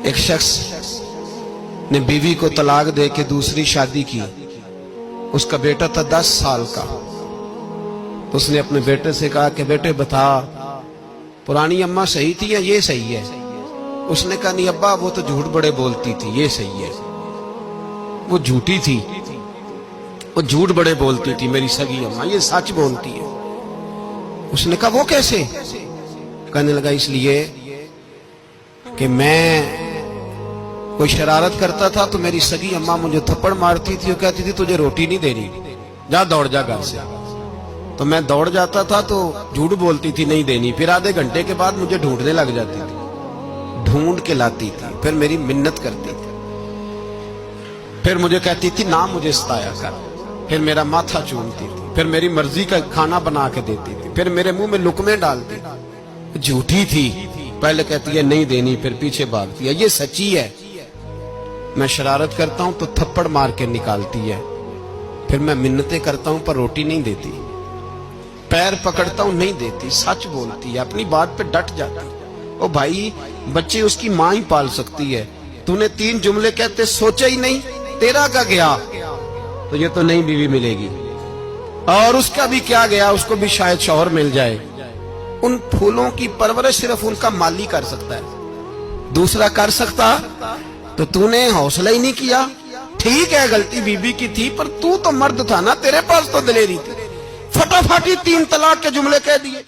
ایک شخص نے بیوی کو طلاق دے کے دوسری شادی کی. اس کا بیٹا تھا 10 سال کا. اس نے اپنے بیٹے سے کہا کہ بیٹے بتا پرانی اماں صحیح تھی یا یہ صحیح ہے؟ اس نے کہا نہیں ابا وہ تو جھوٹ بڑے بولتی تھی، یہ صحیح ہے. وہ جھوٹی تھی، وہ جھوٹ بڑے بولتی تھی میری سگی اماں، یہ سچ بولتی ہے. اس نے کہا وہ کیسے؟ کہنے لگا اس لیے کہ میں کوئی شرارت کرتا تھا تو میری سگی اماں مجھے تھپڑ مارتی تھی، وہ کہتی تھی تجھے روٹی نہیں دینی، جا دوڑ جا گھر سے. تو میں دوڑ جاتا تھا تو جھوٹ بولتی تھی نہیں دینی، پھر آدھے گھنٹے کے بعد مجھے ڈھونڈنے لگ جاتی تھی، ڈھونڈ کے لاتی تھی، پھر میری منت کرتی تھی، پھر مجھے کہتی تھی نہ مجھے ستایا کر، پھر میرا ماتھا چومتی تھی، پھر میری مرضی کا کھانا بنا کے دیتی تھی، پھر میرے منہ میں لقمے ڈالتی تھی. جھوٹی تھی، پہلے کہتی ہے نہیں دینی، پھر پیچھے بھاگتی ہے. یہ سچی ہے. میں شرارت کرتا ہوں تو تھپڑ مار کے نکالتی ہے، پھر میں منتیں کرتا ہوں پر روٹی نہیں دیتی، پیر پکڑتا ہوں نہیں دیتی. سچ بولتی ہے، اپنی بات پہ ڈٹ جاتی. او بھائی بچے اس کی ماں ہی پال سکتی ہے، تو نے 3 جملے کہتے سوچا ہی نہیں، تیرا کا گیا تو یہ تو نئی بیوی ملے گی، اور اس کا بھی کیا گیا، اس کو بھی شاید شوہر مل جائے. ان پھولوں کی پرورش صرف ان کا مالی کر سکتا ہے، دوسرا کر سکتا؟ تو نے حوصلہ ہی نہیں کیا. ٹھیک ہے غلطی بی بی کی تھی، پر تو مرد تھا نا، تیرے پاس تو دلیری تھی. فٹافٹ 3 طلاق کے جملے کہہ دیے.